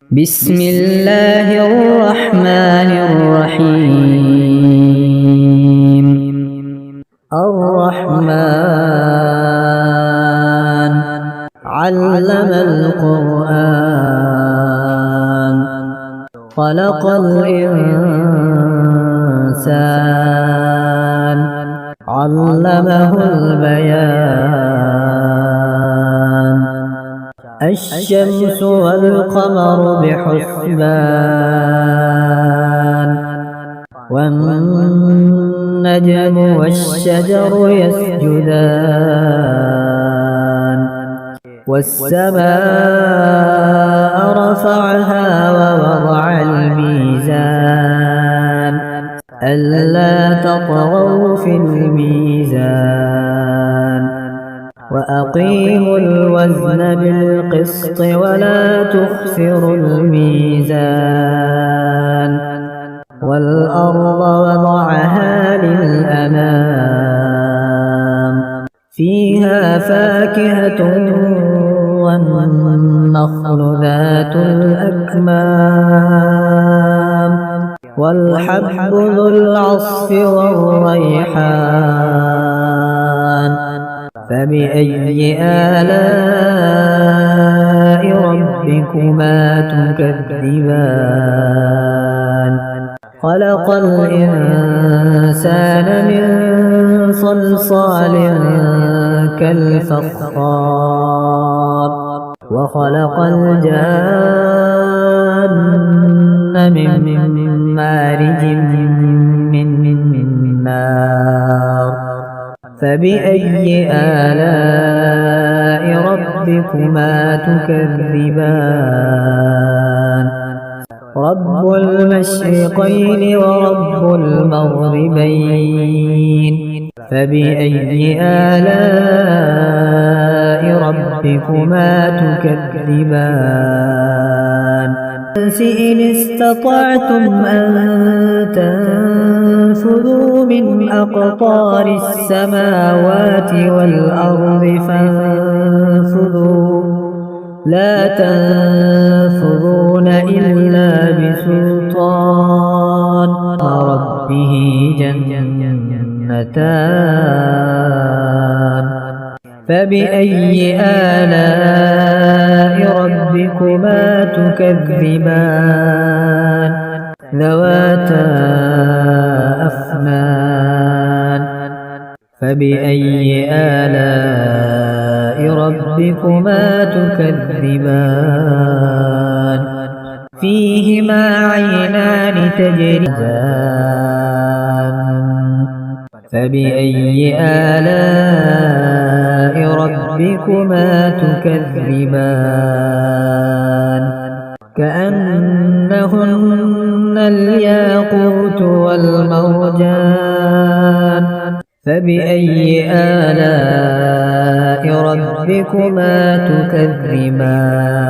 بسم الله الرحمن الرحيم. الرحمن علم القرآن خلق الإنسان علمه البيان. الشمس والقمر بحسبان والنجم والشجر يسجدان والسماء رفعها ووضع الميزان ألا تطغوا في الميزان وأقيموا الوزن بالقسط ولا تخسروا الميزان والأرض وضعها للأنام فيها فاكهة والنخل ذات الأكمام والحب ذو العصف والريحان. فبأي آلاء ربكما تكذبان؟ خلق الإنسان من صلصال كالفخار وخلق الجان من مارج من نار. فبأي آلاء ربكما تكذبان؟ رب المشرقين ورب المغربين. فبأي آلاء ربكما تكذبان؟ إن استطعتم أن تنفذوا من أقطار السماوات والأرض فانفذوا لا تنفذون إلا بسلطان. ربه جنتان. فبأي آلاء ربكما تكذبان؟ ذواتا أفنان. فبأي آلاء ربكما تكذبان؟ فيهما عينان تجريان. فبأي آلاء ربكما تكذبان؟ كأنهن الياقوت والمرجان. فبأي آلاء ربكما تكذبان؟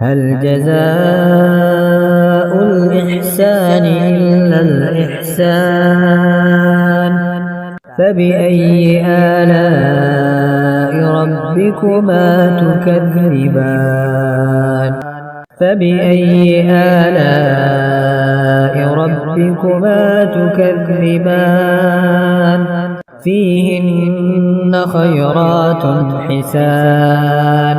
هل جزاء الإحسان إلا الإحسان؟ فبأي آلاء ربكما تكذبان؟ فبأي آلاء ربكما تكذبان؟ فيهن خيرات حسان.